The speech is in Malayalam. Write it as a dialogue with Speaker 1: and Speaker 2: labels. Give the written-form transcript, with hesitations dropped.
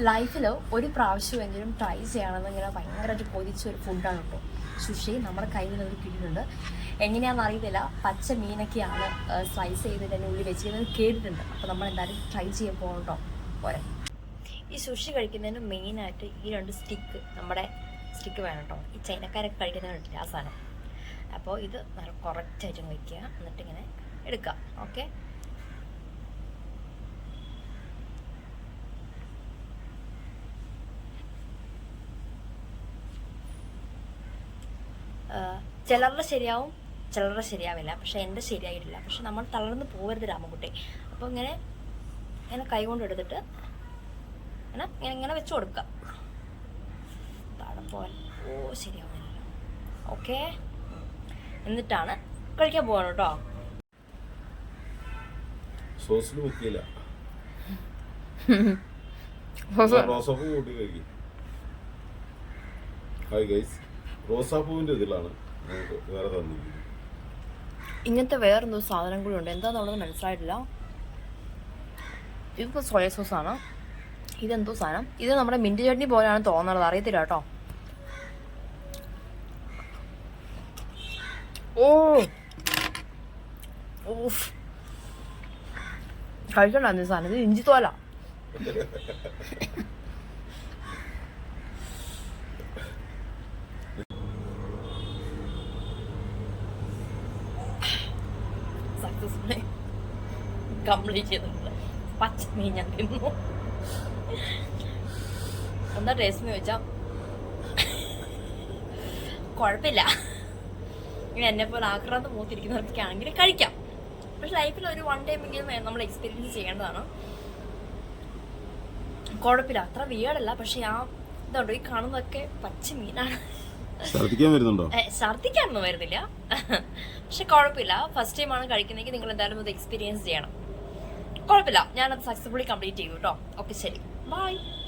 Speaker 1: ലൈഫിൽ ഒരു പ്രാവശ്യമെങ്കിലും ട്രൈ ചെയ്യണമെന്ന് ഇങ്ങനെ ഭയങ്കരമായിട്ട് കൊതിച്ച ഒരു ഫുഡാണ് കേട്ടോ സുഷി. നമ്മുടെ കയ്യിൽ നിന്ന് കിട്ടിയിട്ടുണ്ട്. എങ്ങനെയാണെന്ന് അറിയത്തില്ല, പച്ച മീനൊക്കെയാണ് സ്ലൈസ് ചെയ്തിട്ട് തന്നെ ഉള്ളിൽ വെച്ചിരുന്നത് കേട്ടിട്ടുണ്ട്. അപ്പോൾ നമ്മൾ എന്തായാലും ട്രൈ ചെയ്യാൻ പോകണം കേട്ടോ. പോരെ. ഈ സുഷി കഴിക്കുന്നതിന് മെയിനായിട്ട് ഈ 2 സ്റ്റിക്ക്, നമ്മുടെ സ്റ്റിക്ക് വേണം കേട്ടോ. ഈ ചൈനക്കാരൊക്കെ കഴിക്കുന്നത് കണ്ടില്ല ആ സാധനം. അപ്പോൾ ഇത് നല്ല കറക്റ്റായിട്ടും വയ്ക്കുക, എന്നിട്ടിങ്ങനെ എടുക്കുക. ഓക്കെ, ചിലരുടെ ശരിയാവും, ചിലരുടെ ശരിയാവില്ല. പക്ഷെ എൻ്റെ ശരിയായിട്ടില്ല. പക്ഷെ നമ്മൾ തളർന്ന് പോകരുത് രാമൻകുട്ടി. അപ്പോൾ ഇങ്ങനെ ഇങ്ങനെ കൈ കൊണ്ട് എടുത്തിട്ട് ഇങ്ങനെ ഇങ്ങനെ ഇങ്ങനെ വെച്ച് കൊടുക്കുക. താഴെ പോകാൻ ശരിയാവുന്നില്ല. ഓക്കെ, എന്നിട്ടാണ് കഴിക്കാൻ പോകണം കേട്ടോ.
Speaker 2: സോസിൽ മുക്കിയില്ല, റോസാപ്പൂ കൂട്ടി കഴിക്കും. ഹായ് ഗൈസ്, റോസാപ്പൂവിന്റെ ഇതിലാണ് നമുക്ക് വേറെ തന്നിരിക്കുന്നത്.
Speaker 1: ഇങ്ങനത്തെ വേറെന്തോ സാധനം കൂടി ഉണ്ട്. എന്താണെന്നുള്ളത് മനസ്സിലായിട്ടില്ല. ഇതിപ്പോൾ സോയ സോസാണ്. ഇതെന്തോ സാധനം. ഇത് നമ്മുടെ മിൻറ്റ് ചട്നി പോലെയാണ് തോന്നുന്നത്, അറിയത്തില്ല കേട്ടോ. ഓഫ്, കഴിക്കണ്ടായിരുന്നു ഈ സാധനം. ഇത് ഇഞ്ചിത്തോല. സക്സസ്ഫുള്ളി കംപ്ലീറ്റ് ചെയ്തിട്ടുണ്ട്. പച്ച മീൻ ഞാൻ തിന്നു. എന്താ ടേസ്റ്റ് എന്ന് ചോദിച്ചാൽ കുഴപ്പമില്ല. ഇനി എന്നെ പോലെ ആക്രാന്ത മൂത്തിരിക്കുന്നവർക്കാണെങ്കിൽ കഴിക്കാം. പക്ഷെ ലൈഫിൽ ഒരു 1 ടൈമെങ്കിലും നമ്മൾ എക്സ്പീരിയൻസ് ചെയ്യേണ്ടതാണ്. കുഴപ്പമില്ല, അത്ര വിയേർഡല്ല. പക്ഷെ ആ ഇതുണ്ടോ, ഈ കാണുന്നതൊക്കെ പച്ച മീനാണ്. ഛർദിക്കാനൊന്നും വരുന്നില്ല. പക്ഷെ കുഴപ്പമില്ല. ഫസ്റ്റ് ടൈമാണ് കഴിക്കുന്നതെങ്കിൽ നിങ്ങൾ എന്തായാലും അത് എക്സ്പീരിയൻസ് ചെയ്യണം. കുഴപ്പമില്ല, ഞാനത് സക്സസ്ഫുള്ളി കംപ്ലീറ്റ് ചെയ്തു കേട്ടോ. ഓക്കെ, ശരി, ബൈ.